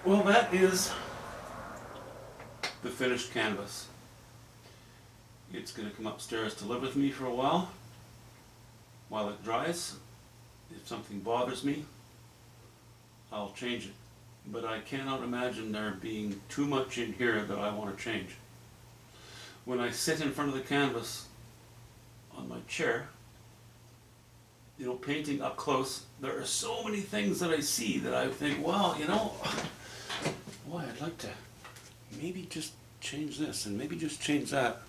Well, that is the finished canvas. It's going to come upstairs to live with me for a while it dries. If something bothers me, I'll change it. But I cannot imagine there being too much in here that I want to change. When I sit in front of the canvas on my chair, painting up close, there are so many things that I see that I think, well, boy, I'd like to maybe just change this and maybe just change that.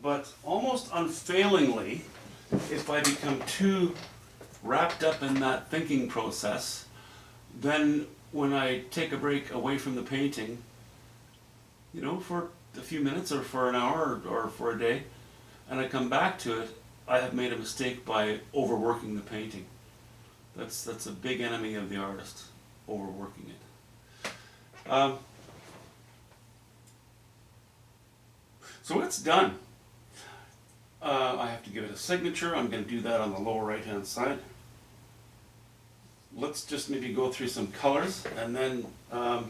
But almost unfailingly, if I become too wrapped up in that thinking process, then when I take a break away from the painting, for a few minutes or for an hour or for a day, and I come back to it, I have made a mistake by overworking the painting. That's a big enemy of the artist, overworking it. So it's done. I have to give it a signature. I'm going to do that on the lower right hand side. Let's just maybe go through some colors, and then I'll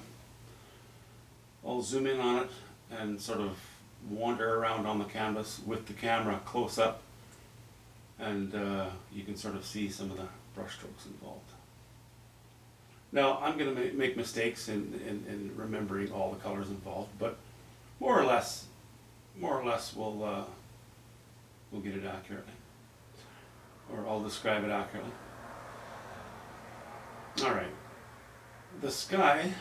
zoom in on it and sort of wander around on the canvas with the camera close up, and you can sort of see some of the brush strokes involved. Now I'm going to make mistakes in remembering all the colors involved, but more or less we'll get it accurately, or I'll describe it accurately. All right, the sky.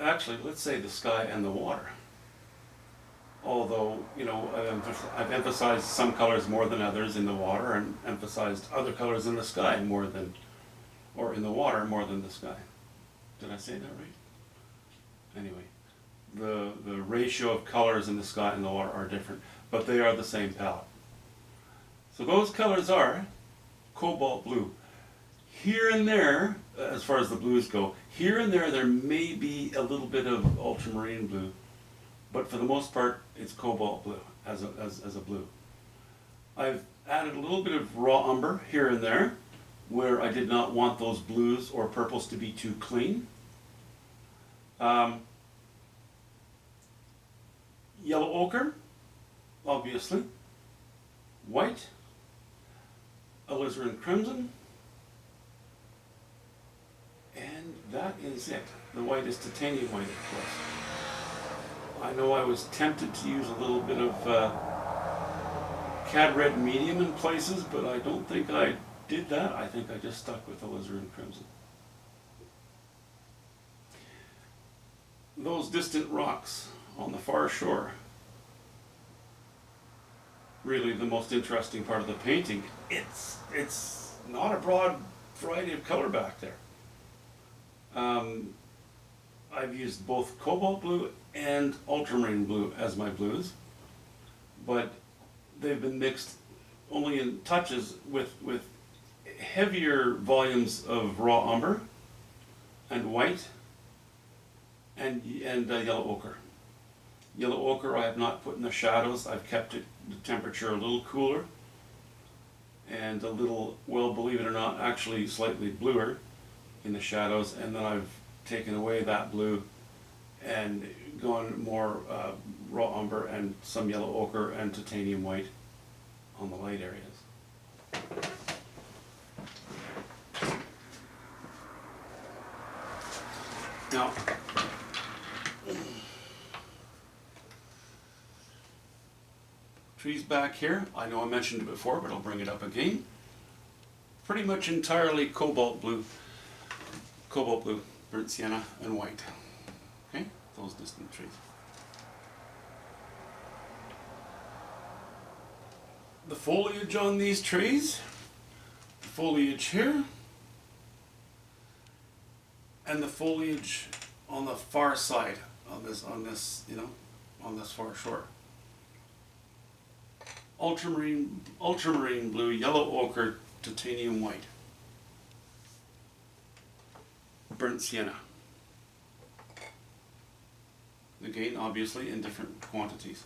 Actually, let's say the sky and the water. Although, I've emphasized some colors more than others in the water, and emphasized other colors in the sky more than, or in the water more than the sky. Did I say that right? Anyway, the ratio of colors in the sky and the water are different, but they are the same palette. So those colors are cobalt blue. Here and there, as far as the blues go, here and there may be a little bit of ultramarine blue, but for the most part, it's cobalt blue as a blue. I've added a little bit of raw umber here and there, where I did not want those blues or purples to be too clean. Yellow ochre, obviously. White, alizarin crimson, and that is it. The white is titanium white, of course. I know I was tempted to use a little bit of cad red medium in places, but I don't think I did that. I think I just stuck with alizarin crimson. Those distant rocks on the far shore, really the most interesting part of the painting. It's not a broad variety of color back there. I've used both cobalt blue and ultramarine blue as my blues, but they've been mixed only in touches with heavier volumes of raw umber and white and yellow ochre. Yellow ochre I have not put in the shadows. I've kept the temperature a little cooler and a little, well, believe it or not, actually slightly bluer in the shadows, and then I've taken away that blue and gone more raw umber and some yellow ochre and titanium white on the light areas. Now, trees back here, I know I mentioned it before, but I'll bring it up again. Pretty much entirely cobalt blue, burnt sienna, and white. Okay, those distant trees. The foliage on these trees, the foliage here, and the foliage on the far side on this far shore. Ultramarine blue, yellow ochre, titanium white, burnt sienna. Again, obviously in different quantities.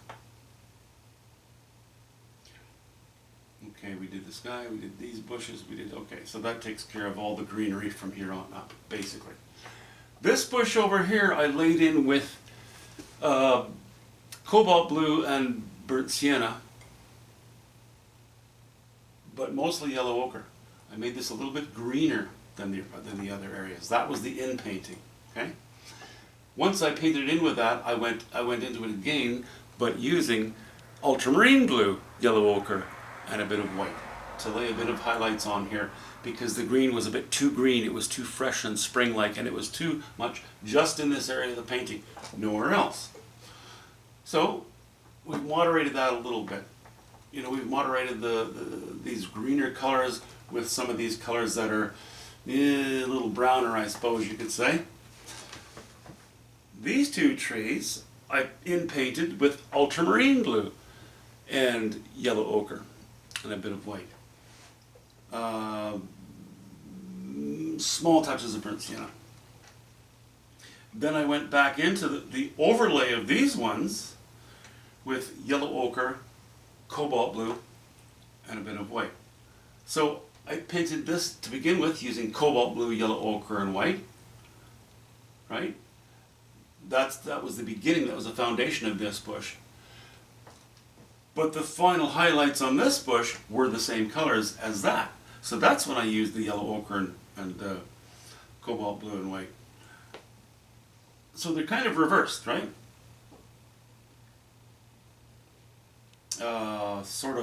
Okay, we did the sky, we did these bushes, we did, okay, so that takes care of all the greenery from here on up, basically. This bush over here I laid in with cobalt blue and burnt sienna, but mostly yellow ochre. I made this a little bit greener than the other areas. That was the in painting, okay? Once I painted it in with that, I went into it again, but using ultramarine blue, yellow ochre, and a bit of white to lay a bit of highlights on here, because the green was a bit too green. It was too fresh and spring-like, and it was too much just in this area of the painting, nowhere else. So we've moderated that a little bit. You know, we've moderated these greener colors with some of these colors that are a little browner, I suppose you could say. These two trees I in-painted with ultramarine blue and yellow ochre and a bit of white. Small touches of burnt sienna. Then I went back into the overlay of these ones with yellow ochre, cobalt blue, and a bit of white. So I painted this to begin with using cobalt blue, yellow ochre, and white. Right? That was the beginning, that was the foundation of this bush. But the final highlights on this bush were the same colors as that. So that's when I used the yellow ochre and cobalt blue and white. So they're kind of reversed, right? Sort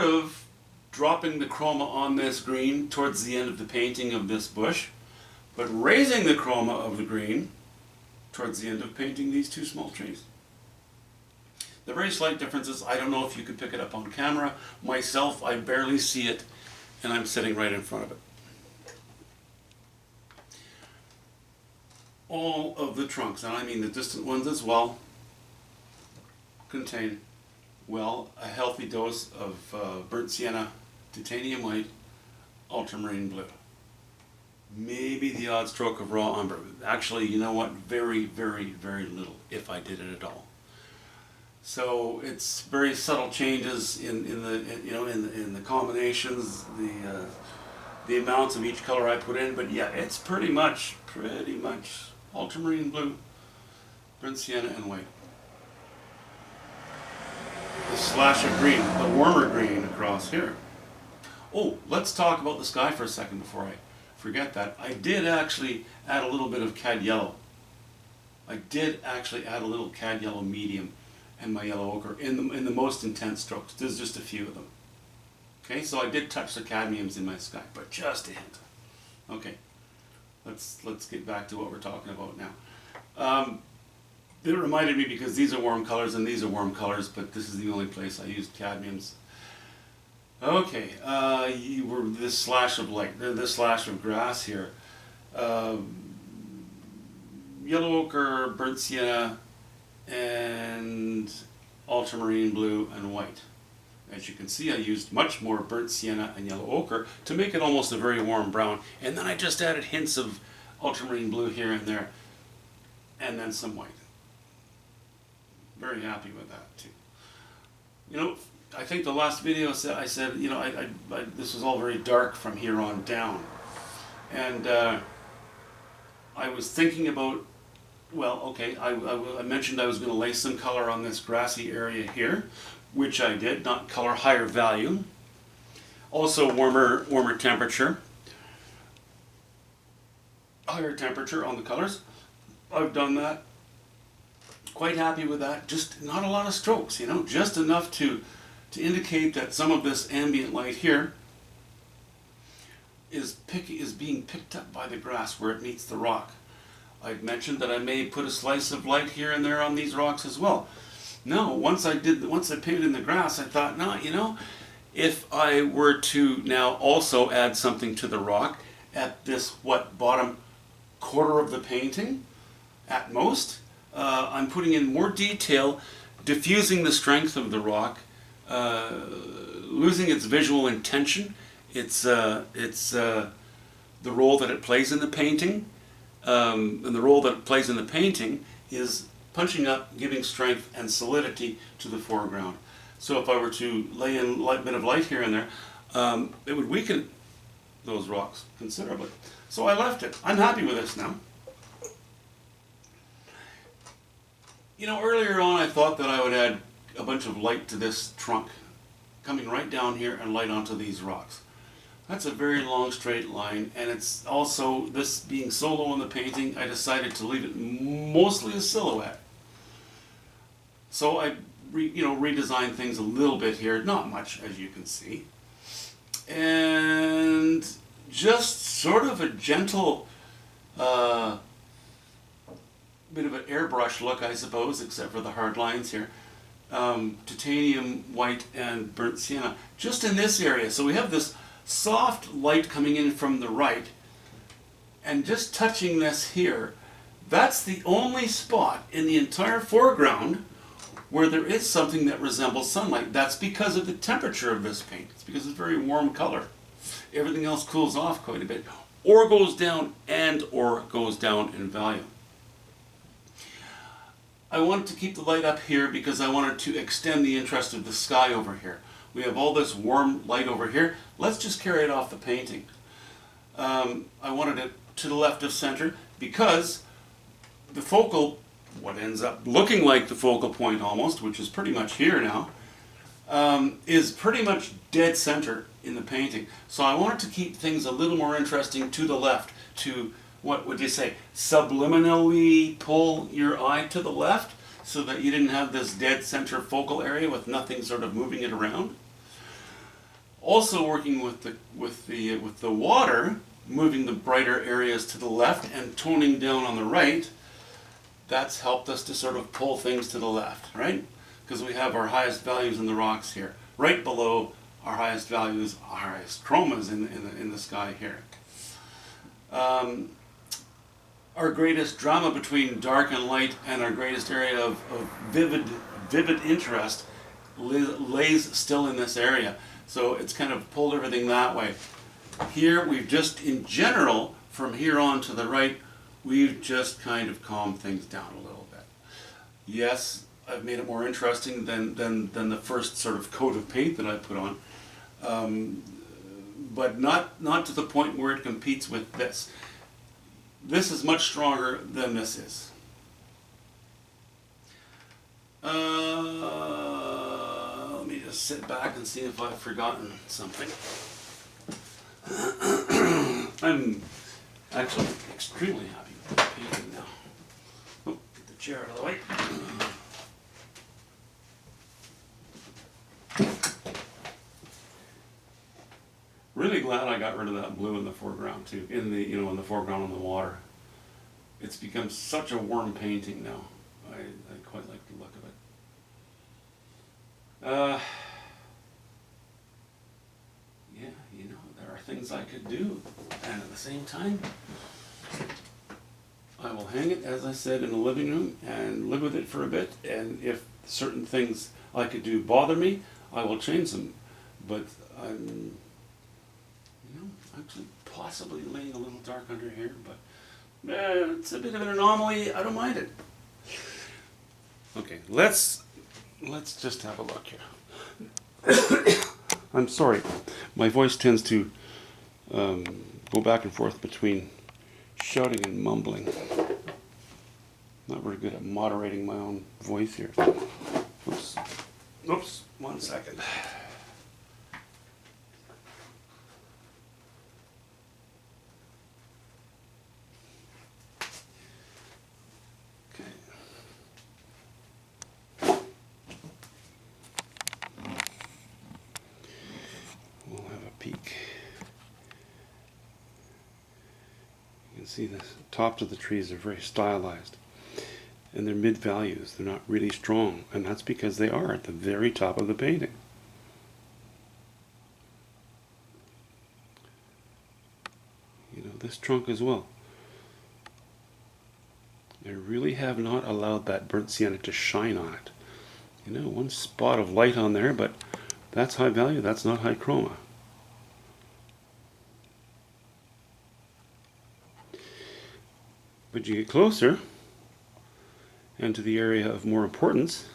of dropping the chroma on this green towards the end of the painting of this bush, but raising the chroma of the green towards the end of painting these two small trees. The very slight differences, I don't know if you could pick it up on camera. Myself, I barely see it, and I'm sitting right in front of it. All of the trunks, and I mean the distant ones as well, contain, well, a healthy dose of burnt sienna, titanium white, ultramarine blue. Maybe the odd stroke of raw umber. Actually, you know what? Very, very, very little, if I did it at all. So it's very subtle changes in the combinations, the amounts of each color I put in. But yeah, it's pretty much ultramarine blue, burnt sienna, and white. The slash of green, the warmer green across here. Oh, let's talk about the sky for a second before I forget that. I did actually add a little bit of cad yellow. I did actually add a little cad yellow medium and my yellow ochre in the most intense strokes. There's just a few of them. Okay, so I did touch the cadmiums in my sky, but just a hint. Okay, let's get back to what we're talking about now. It reminded me because these are warm colors and these are warm colors, but this is the only place I used cadmiums. Okay, you were this slash of light, this slash of grass here. Yellow ochre, burnt sienna, and ultramarine blue and white. As you can see, I used much more burnt sienna and yellow ochre to make it almost a very warm brown. And then I just added hints of ultramarine blue here and there, and then some white. Very happy with that too. You know, I think the last video I said, you know, this was all very dark from here on down. And I was thinking about, well, okay, I mentioned I was going to lay some color on this grassy area here, which I did, not color, higher value. Also warmer temperature. Higher temperature on the colors. I've done that. Quite happy with that. Just not a lot of strokes, you know, just enough to indicate that some of this ambient light here is being picked up by the grass where it meets the rock. I'd mentioned that I may put a slice of light here and there on these rocks as well. No, once I painted in the grass, I thought, no, you know, if I were to now also add something to the rock at this, bottom quarter of the painting, at most, I'm putting in more detail, diffusing the strength of the rock, losing its visual intention, its the role that it plays in the painting, and the role that it plays in the painting is punching up, giving strength and solidity to the foreground. So if I were to lay in a bit of light here and there, it would weaken those rocks considerably. So I left it. I'm happy with this now. You know, earlier on I thought that I would add a bunch of light to this trunk, coming right down here and light onto these rocks. That's a very long straight line, and it's also, this being so low in the painting, I decided to leave it mostly a silhouette. So I redesigned things a little bit here, not much as you can see. And just sort of a gentle bit of an airbrush look, I suppose, except for the hard lines here. Titanium white and burnt sienna, just in this area. So we have this soft light coming in from the right, and just touching this here, that's the only spot in the entire foreground where there is something that resembles sunlight. That's because of the temperature of this paint. It's because it's a very warm color. Everything else cools off quite a bit, or goes down in value. I wanted to keep the light up here because I wanted to extend the interest of the sky over here. We have all this warm light over here. Let's just carry it off the painting. I wanted it to the left of center because the focal, what ends up looking like the focal point almost, which is pretty much here now, is pretty much dead center in the painting. So I wanted to keep things a little more interesting to the left, to, what would you say, subliminally pull your eye to the left so that you didn't have this dead center focal area with nothing sort of moving it around. Also working with the water, moving the brighter areas to the left and toning down on the right, that's helped us to sort of pull things to the left, right? Because we have our highest values in the rocks here, right below our highest values, our highest chromas in the sky here. Our greatest drama between dark and light, and our greatest area of vivid interest lays still in this area. So it's kind of pulled everything that way. Here we've just, in general, from here on to the right, we've just kind of calmed things down a little bit. Yes, I've made it more interesting than the first sort of coat of paint that I put on, but not to the point where it competes with this. This is much stronger than this is. Let me just sit back and see if I've forgotten something. I'm actually extremely happy with the painting now. Oh, get the chair out of the way. Really glad I got rid of that blue in the foreground too. In the foreground on the water. It's become such a warm painting now. I quite like the look of it. Yeah, there are things I could do, and at the same time, I will hang it, as I said, in the living room and live with it for a bit. And if certain things I could do bother me, I will change them. But I'm actually possibly laying a little dark under here, but it's a bit of an anomaly. I don't mind it. Okay, let's just have a look here. I'm sorry, my voice tends to go back and forth between shouting and mumbling. Not very good at moderating my own voice here. Oops, 1 second. Peak. You can see the tops of the trees are very stylized, and they're mid values. They're not really strong, and that's because they are at the very top of the painting. This trunk as well. I really have not allowed that burnt sienna to shine on it. One spot of light on there, but that's high value, that's not high chroma. But you get closer, and to the area of more importance,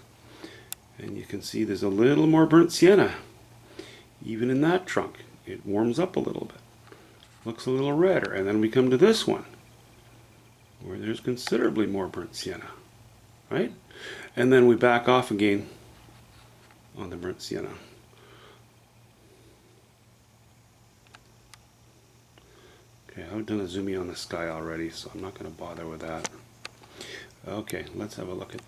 And you can see there's a little more burnt sienna, even in that trunk. It warms up a little bit. Looks a little redder. And then we come to this one, where there's considerably more burnt sienna, right? And then we back off again on the burnt sienna. Okay, I've done a zoom in on the sky already, so I'm not going to bother with that. Okay, let's have a look at.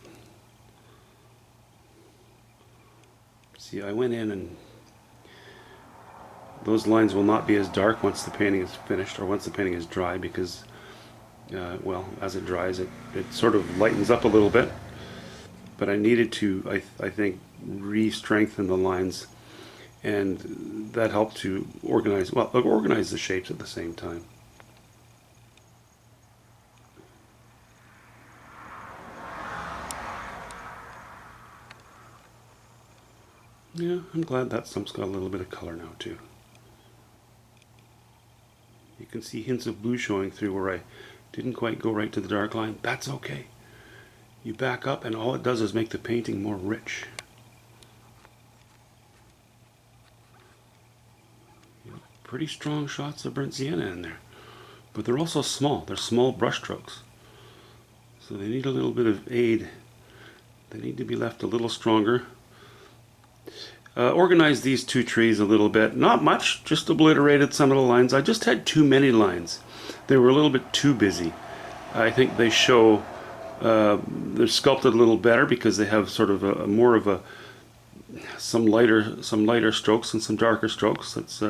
See, I went in and those lines will not be as dark once the painting is finished, or once the painting is dry, because, well, as it dries, it sort of lightens up a little bit. But I needed to, I think, re-strengthen the lines, and that helped to organize the shapes at the same time. Yeah, I'm glad that stump's got a little bit of color now too. You can see hints of blue showing through where I didn't quite go right to the dark line. That's okay. You back up and all it does is make the painting more rich. Pretty strong shots of burnt sienna in there. But they're also small. They're small brush strokes. So they need a little bit of aid. They need to be left a little stronger. Organized these two trees a little bit. Not much, just obliterated some of the lines. I just had too many lines. They were a little bit too busy. I think they show, they're sculpted a little better because they have sort of a more of a, some lighter strokes and some darker strokes. That's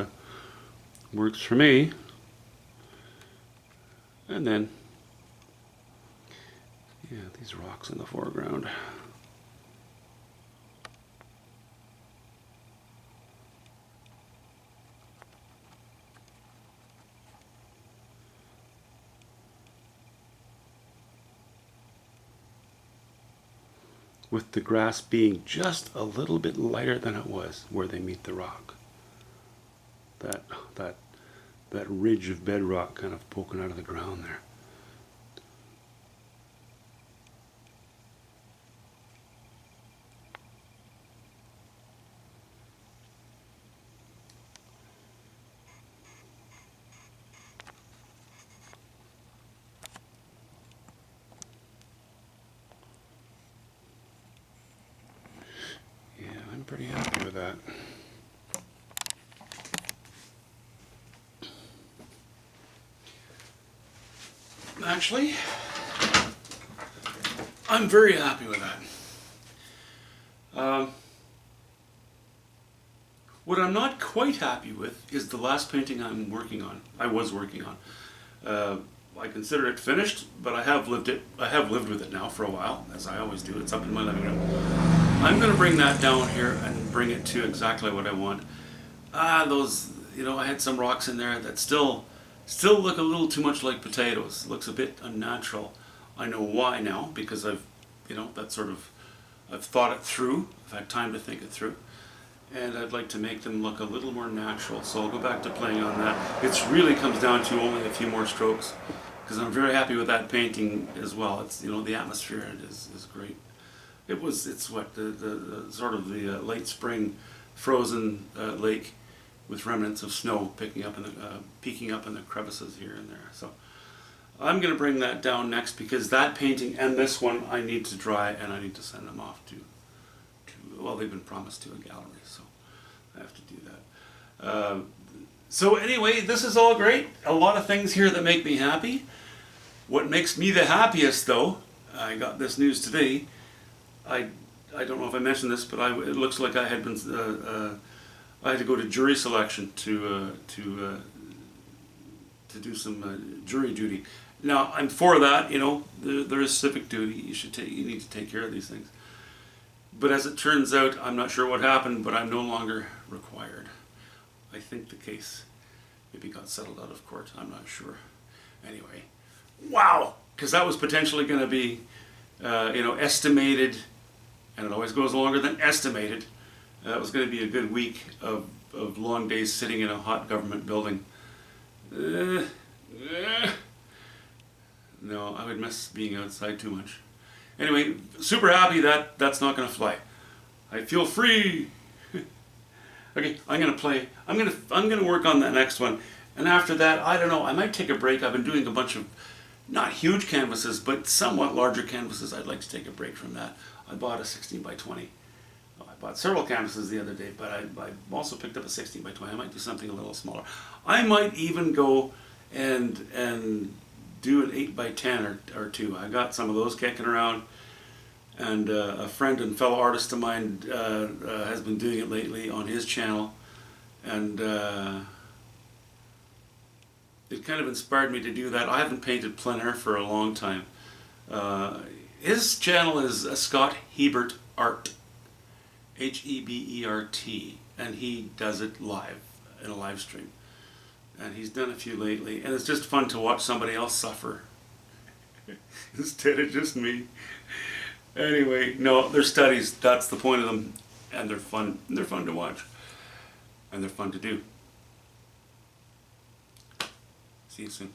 works for me. And then, yeah, these rocks in the foreground. With the grass being just a little bit lighter than it was where they meet the rock. That ridge of bedrock kind of poking out of the ground there. Yeah, I'm pretty happy with that. Actually, I'm very happy with that. What I'm not quite happy with is the last painting I'm working on. I was working on. I consider it finished, but I have lived with it now for a while, as I always do. It's up in my living room. I'm going to bring that down here and bring it to exactly what I want. Those, I had some rocks in there that still look a little too much like potatoes. Looks a bit unnatural. I know why now, because I've thought it through. I've had time to think it through. And I'd like to make them look a little more natural. So I'll go back to playing on that. It really comes down to only a few more strokes, because I'm very happy with that painting as well. It's, the atmosphere in it is great. It's what, the sort of the late spring frozen lake with remnants of snow peeking up in the crevices here and there. So I'm going to bring that down next, because that painting and this one I need to dry, and I need to send them off to well, they've been promised to a gallery, so I have to do that. So anyway, this is all great. A lot of things here that make me happy. What makes me the happiest, though, I got this news today. I don't know if I mentioned this, but it looks like I had been I had to go to jury selection to do some jury duty. Now I'm for that. There is civic duty. You need to take care of these things. But as it turns out, I'm not sure what happened, but I'm no longer required. I think the case maybe got settled out of court. I'm not sure. Anyway, wow, because that was potentially going to be, estimated, and it always goes longer than estimated. It was going to be a good week of long days sitting in a hot government building. No, I would miss being outside too much. Anyway, super happy that that's not going to fly. I feel free. Okay, I'm gonna play. I'm gonna work on that next one, and after that, I don't know. I might take a break. I've been doing a bunch of not huge canvases, but somewhat larger canvases. I'd like to take a break from that. I bought a 16 by 20. I bought several canvases the other day, but I also picked up a 16 by 20. I might do something a little smaller. I might even go and do an 8 by 10 or two. I got some of those kicking around. And a friend and fellow artist of mine has been doing it lately on his channel, and it kind of inspired me to do that. I haven't painted plein air for a long time. His channel is Scott Hebert Art, Hebert, and he does it live in a live stream. And he's done a few lately, and it's just fun to watch somebody else suffer instead of just me. Anyway, no, they're studies. That's the point of them, and they're fun. They're fun to watch, and they're fun to do. See you soon.